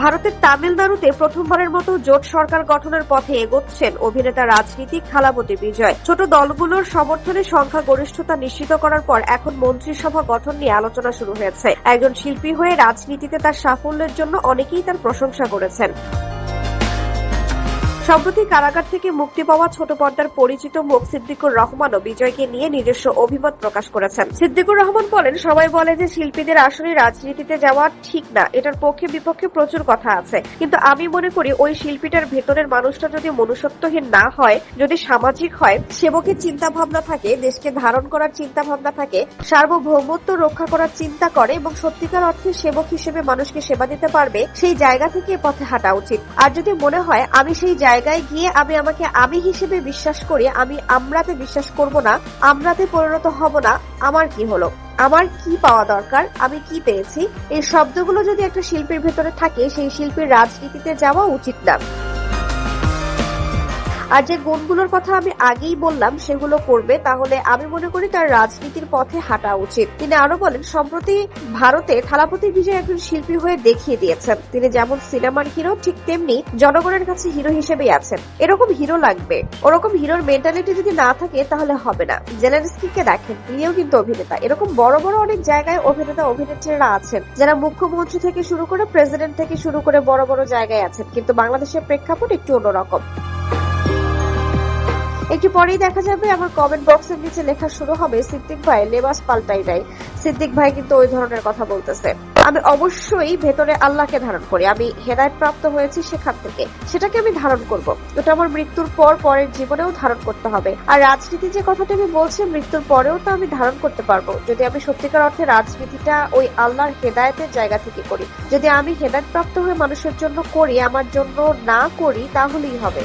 ভারতের তামিলনাড়ুতে প্রথমবারের মতো জোট সরকার গঠনের পথে এগোচ্ছেন অভিনেতা রাজনীতিক থালাপতি বিজয়। ছোট দলগুলোর সমর্থনে সংখ্যাগরিষ্ঠতা নিশ্চিত করার পর এখন মন্ত্রিসভা গঠন নিয়ে আলোচনা শুরু হয়েছে। একজন শিল্পী হয়ে রাজনীতিতে তার সাফল্যের জন্য অনেকেই তার প্রশংসা করেছেন। সম্প্রতি কারাগার থেকে মুক্তি পাওয়া ছোট পর্দার পরিচিত মুখ সিদ্দিকুর রহমানও বিজয়কে নিয়ে নিজস্ব অভিমত প্রকাশ করেছেন। সিদ্দিকুর রহমান বলেন, সবাই বলে যে শিল্পীদের আসলে রাজনীতিতে যাওয়া ঠিক না, এটার পক্ষে বিপক্ষে প্রচুর কথা আছে, কিন্তু আমি মনে করি ওই শিল্পীটার ভেতরের মানুষটা যদি মনুষ্যত্বহীন না হয়, যদি সামাজিক হয়, সেবকের চিন্তা ভাবনা থাকে, দেশকে ধারণ করার চিন্তা ভাবনা থাকে, সার্বভৌমত্ব রক্ষা করার চিন্তা করে এবং সত্যিকার অর্থে সেবক হিসেবে মানুষকে সেবা দিতে পারবে, সেই জায়গা থেকে পথে হাঁটা উচিত। আর যদি মনে হয় আমি সেই জায়গায় গিয়ে আমাকে আমি হিসেবে বিশ্বাস করি, আমি আমরাতে বিশ্বাস করব না, আমরাতে পরিণত হব না, আমার কি হলো, আমার কি পাওয়া দরকার, আমি কি পেয়েছি, এই শব্দগুলো যদি একটা শিল্পীর ভেতরে থাকে, সেই শিল্পীর রাজনীতিতে যাওয়া উচিত না। আর যে গুণগুলোর কথা আমি আগেই বললাম সেগুলো করবে, তাহলে আমি মনে করি তার রাজনীতির পথে হাঁটা উচিত। তিনি আরো বলেন, সম্প্রতি ভারতে থালাপতি বিজয় একজন শিল্পী হয়ে দেখিয়ে দিয়েছেন, তিনি যেমন সিনেমার হিরো ঠিক তেমনি জনগণের কাছে হিরো হিসেবেই আছেন। এরকম হিরো লাগবে, ওরকম হিরোর মেন্টালিটি যদি না থাকে তাহলে হবে না। জেলেনস্কিকে দেখেন, তিনিও কিন্তু অভিনেতা। এরকম বড় বড় অনেক জায়গায় অভিনেতা অভিনেত্রীরা আছেন যারা মুখ্যমন্ত্রী থেকে শুরু করে প্রেসিডেন্ট থেকে শুরু করে বড় বড় জায়গায় আছেন, কিন্তু বাংলাদেশের প্রেক্ষাপট একটু অন্যরকম। একটু পরেই দেখা যাবে আমার কমেন্ট বক্সের নিচে লেখা শুরু হবে, সিদ্দিক ভাই লেবাস পাল্টাই নাই। সিদ্দিক ভাই কিন্তু ওই ধরনের কথা বলতেছে। আমি অবশ্যই ভেতরে আল্লাহকে ধারণ করি, আমি হেদায়েত প্রাপ্ত হয়েছি সেখান থেকে, সেটাকে আমি ধারণ করব। ওটা আমার মৃত্যুর পর পরের জীবনেও ধারণ করতে হবে। আর রাজনীতি যে কথাটা আমি বলছি, মৃত্যুর পরেও তো আমি ধারণ করতে পারবো, যদি আমি সত্যিকার অর্থে রাজনীতিটা ওই আল্লাহর হেদায়েতের জায়গা থেকে করি। যদি আমি হেদায়েত প্রাপ্ত হয়ে মানুষের জন্য করি, আমার জন্য না করি, তাহলেই হবে।